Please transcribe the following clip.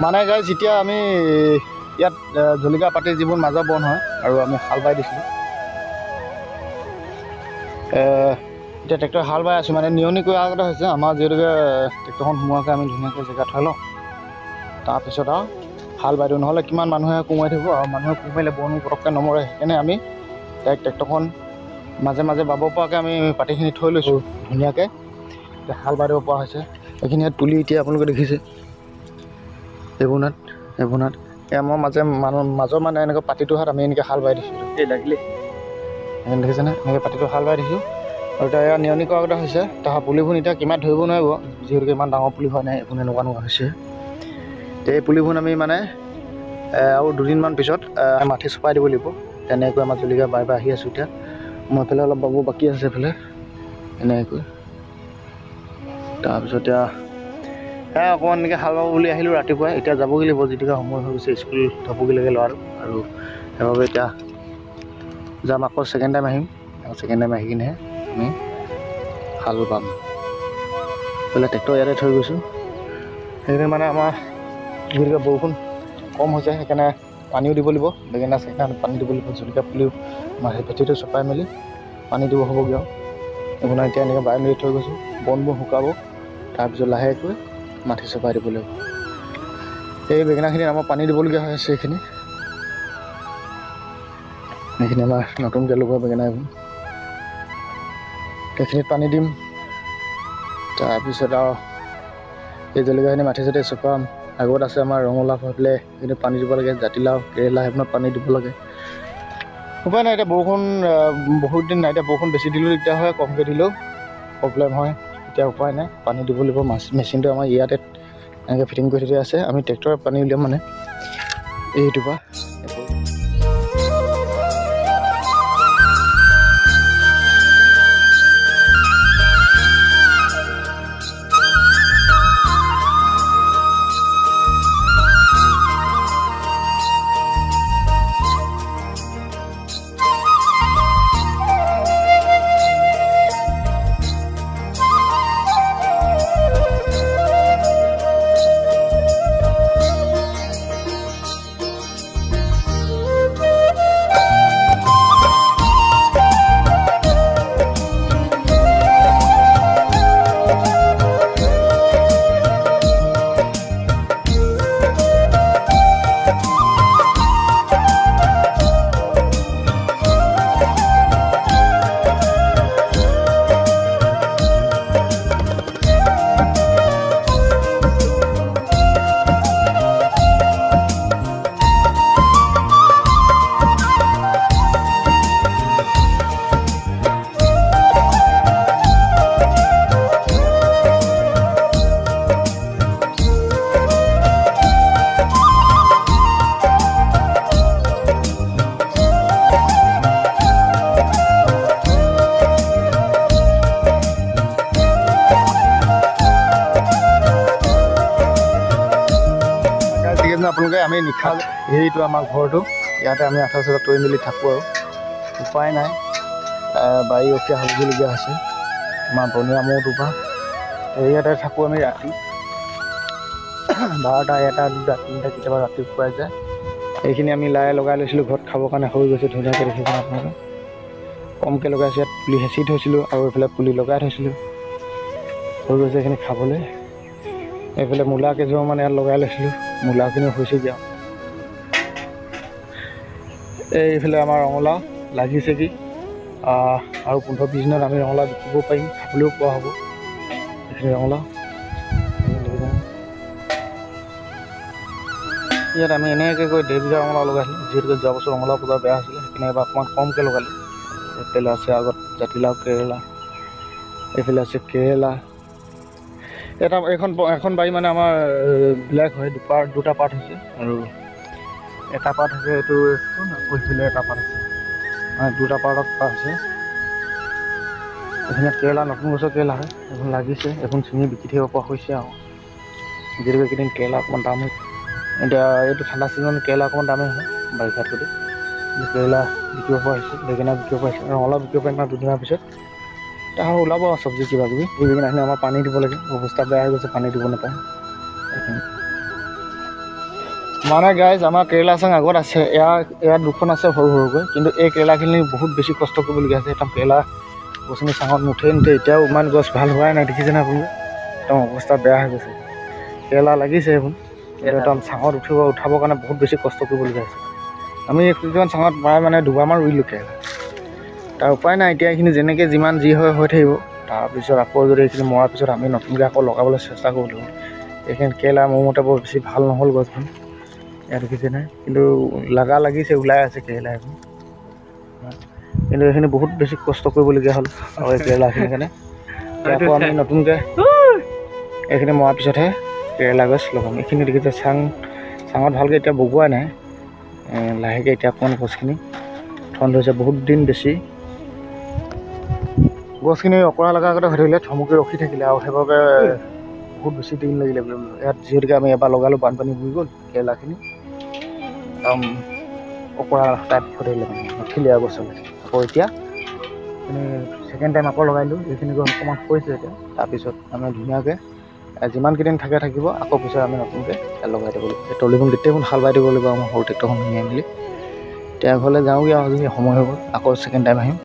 মানে গাইজ যেতিয়া আমি ইয়াত জলকীয়া পাতি যিবোৰ মাজৰ বন হয় আৰু আমি হাল বাই দিছিলোঁ, এতিয়া ট্ৰেক্টৰ হাল বাই আছোঁ। মানে নিয়নি কৰি আগতে হৈছে আমাৰ যিহেতুকে ট্ৰেক্টৰখন সোমোৱাকৈ আমি ধুনীয়াকৈ জেগা থৈ লওঁ, তাৰপিছত আৰু হাল বাই দিওঁ। নহ'লে কিমান মানুহে কোমাই থাকিব আৰু মানুহে কোমাইলে বনো পটককৈ নমৰে। সেইকাৰণে আমি ডাইৰেক্ট ট্ৰেক্টৰখন মাজে মাজে বাব পৰাকৈ আমি পাতিখিনি থৈ লৈছোঁ ধুনীয়াকৈ, এতিয়া হাল বাই দিব পৰা হৈছে। এইখিনি ইয়াত পুলি এতিয়া আপোনালোকে দেখিছে এইবোৰ নাত এয়া মই মাজৰ মানে এনেকৈ পাতিটো হাত আমি এনেকৈ হাল বাই দিছোঁ। এই লাগিলে এনেকৈ দেখিছেনে, এনেকৈ পাতিটো হাল বাই দিছোঁ। আৰু এতিয়া এয়া নিয়নি কৰা কথা হৈছে। তাৰ পুলিবোৰ এতিয়া কিমান ধৰিব নোৱাৰিব, যিহেতুকে ইমান ডাঙৰ পুলি হোৱা নাই, এইবোৰ এনেকুৱা হৈছে। এই পুলিবোৰ আমি মানে আৰু দুদিনমান পিছত মাটি চপাই দিব লাগিব। তেনেকৈ আমাৰ জলকীয়া বাই আহি আছোঁ। এতিয়া মই এইফালে অলপ বাব বাকী আছে, এইফালে এনেকৈ। তাৰপিছত এতিয়া অকণমান এনেকৈ হাল বাব বুলি আহিলোঁ ৰাতিপুৱাই। এতিয়া যাবগৈ লাগিব, যিটোকে সময় হৈ গৈছে, স্কুল থ'বগৈ লাগে ল'ৰাটো। আৰু সেইবাবে এতিয়া যাম, আকৌ ছেকেণ্ড টাইম আহিম। ছেকেণ্ড টাইম আহি কিনেহে আমি হাল বাম। বোলে ট্ৰেক্টৰ ইয়াতে থৈ গৈছোঁ। সেইখিনি মানে আমাৰ যিহেতুকে বৰষুণ কম হৈছে, সেইকাৰণে পানীও দিব লাগিব। বেঙেনা চেঙেনাত পানী দিব লাগিব। জলকীয়া পুলিও আমাৰ সেই ভেটিটো চপাই মেলি পানী দিব হ'বগৈ আৰু আপোনাৰ এতিয়া এনেকৈ বাই মেলি থৈ গৈছোঁ। বনবোৰ শুকাব, তাৰপিছত লাহেকৈ মাটি চপাই দিব লাগিব। এই বেঙেনাখিনি আমাৰ পানী দিবলগীয়া হৈ আছে। এইখিনি আমাৰ নতুনকৈ লগোৱা বেঙেনা, এইখিনিত পানী দিম। তাৰপিছত আৰু এই জলকীয়াখিনি মাটি চাটি চপাম। আগত আছে আমাৰ ৰঙালাও হৈ পেলাই সেইখিনি পানী দিব লাগে। জাতিলাও, কেৰেলা সেইবোৰত পানী দিব লাগে। উপায় নাই, এতিয়া বৰষুণ বহুত দিন নাই। এতিয়া বৰষুণ বেছি দিলেও দিগদাৰ হয়, কমকৈ দিলেও প্ৰব্লেম হয়। এতিয়া উপায় নাই, পানী দিব লাগিব। মেচিনটো আমাৰ ইয়াতে এনেকৈ ফিটিং কৰি থৈ আছে। আমি ট্ৰেক্টৰে পানী উলিয়াম মানে এইটোৰ পৰা। আপোনালোকে আমি নিশা হেৰিটো আমাৰ ঘৰটো ইয়াতে আমি আঠা চাঠা তৰি মেলি থাকোঁ আৰু উপায় নাই। বাৰী ৰখীয়া হ'বলগীয়া হৈছে আমাৰ বনীয়া মৌটোৰ পৰা। ইয়াতে থাকোঁ আমি ৰাতি 12টা, 1টা, 2টা, 3টা, কেতিয়াবা ৰাতি পুৱাই যায়। এইখিনি আমি লাই লগাই লৈছিলোঁ ঘৰত খাবৰ কাৰণে, হৈ গৈছে ধুনীয়াকৈ দেখিছেনে আপোনালোকে। কমকৈ লগাইছোঁ, ইয়াত পুলি হেঁচি থৈছিলোঁ আৰু এইফালে পুলি লগাই থৈছিলোঁ, হৈ গৈছে এইখিনি খাবলৈ। এইফালে মূলা কেইজোপামান ইয়াত লগাই লৈছিলোঁ, মূলাখিনিও হৈছেগৈ আৰু। এইফালে আমাৰ ৰঙালাও লাগিছেগৈ, আৰু 15-20 দিনত আমি ৰঙালাও বিকিব পাৰিম, খাবলৈও পোৱা হ'ব। এইখিনি ৰঙালাও ইয়াত আমি এনেকৈ গৈ 1.5 বিঘা ৰঙালাও লগাইছিলোঁ। যিহেতুকে যোৱা বছৰ ৰঙালাও বজাৰ বেয়া হৈছিলে, সেইকাৰণে এবাৰ অকণমান কমকৈ লগালোঁ। এইফালে আছে আগত জাতিলাও, কেৰেলা, এইফালে আছে কেৰেলা। এখন বাৰী মানে আমাৰ ব্লেক হয়, দুটা পাৰ্ট হৈছে, আৰু এটা পাৰ্ট হৈছে এইটো কৈছিলে, এটা পাৰ্ট আছে মানে দুটা পাৰ্টত হৈছে। এইখিনি কেৰেলা নতুন গছৰ কেৰেলা হয়, এইখন লাগিছে, এইখন ছিঙি বিকি থাকিব পৰা হৈছে আৰু। যিহেতুকে এইকেইদিন কেৰেলা অকণমান দাম হৈছে। এতিয়া এইটো ঠাণ্ডা ছিজনত কেৰেলা অকণমান দামেই হয় বাৰিষাত কৰি। কেৰেলা বিকিব পৰা হৈছে, বেঙেনা বিকিব পৰা হৈছে, ৰঙালাও বিকিব পাৰিম আৰু দুদিনমান পিছত। এতিয়া ওলাব আৰু চব্জি কিবা কিবি। এইকেইদিন আহিলে আমাৰ পানী দিব লাগে, অৱস্থা বেয়া হৈ গৈছে, পানী দিব নাপায়। এইখিনি মানে গাইজ আমাৰ কেৰেলা চাং আগত আছে, ইয়াৰ দুখন আছে সৰু সৰুকৈ, কিন্তু এই কেৰেলাখিনি বহুত বেছি কষ্ট কৰিবলগীয়া আছে। একদম কেৰেলা গছনি চাঙত নুঠে এতিয়াও ইমান গছ ভাল হোৱাই নাই, দেখিছেনে আপুনি? একদম অৱস্থা বেয়া হৈ গৈছে। কেৰেলা লাগিছে এইবোৰ, কিন্তু একদম চাঙত উঠাবৰ কাৰণে বহুত বেছি কষ্ট কৰিবলগীয়া হৈছে। আমি এইকেইখন চাঙত প্ৰায় মানে দুবাৰমান ৰুইলোঁ কেৰেলা। তাৰ উপায় নাই, এতিয়া এইখিনি যেনেকৈ যিমান যি হয় হৈ থাকিব। তাৰপিছত আকৌ যদি এইখিনি মৰাৰ পিছত আমি নতুনকৈ আকৌ লগাবলৈ চেষ্টা কৰিব লাগিব। এইখিনি কেৰেলা মোৰ মতে বৰ বেছি ভাল নহ'ল গছখন, ইয়াত দেখিছেনে? কিন্তু লাগিছে, ওলাই আছে কেৰেলা এখন। কিন্তু এইখিনি বহুত বেছি কষ্ট কৰিবলগীয়া হ'ল আৰু এই কেৰেলাখিনিৰ কাৰণে। আকৌ আমি নতুনকৈ এইখিনি মৰাৰ পিছতহে কেৰেলা গছ লগাম। এইখিনি দেখিছে চাঙত ভালকৈ এতিয়া বগোৱা নাই, লাহেকৈ এতিয়া অকণমান গছখিনি ঠন ধৰিছে। বহুত দিন বেছি গছখিনি অকৰা লগাৰ আগতে হৈ থাকিলে, থমকি ৰখি থাকিলে আৰু সেইবাবে বহুত বেছি দিন লাগিলে। ইয়াত যিহেতুকে আমি এবাৰ লগালোঁ, বানপানী বুৰি গ'ল, কেৰেলাখিনি একদম অকৰা টাইপ হৈ থাকিলে, মানে নুঠিলে আৰু গছলৈ। আকৌ এতিয়া ছেকেণ্ড টাইম আকৌ লগাই দিলোঁ, এইখিনি গছ অকণমান হৈছে এতিয়া। তাৰপিছত আমি ধুনীয়াকৈ যিমানকেইদিন থাকিব, আকৌ পিছত আমি নতুনকৈ লগাই দিব লাগিব। এই তলিখন গোটেইখন হাল বাই দিব লাগিব, আমাৰ সৰু ট্ৰেক্টৰখন নিয়াই মেলি। এতিয়া ঘৰলৈ যাওঁগৈ আৰু, যদি সময় হৈ গ'ল আকৌ ছেকেণ্ড টাইম আহিম।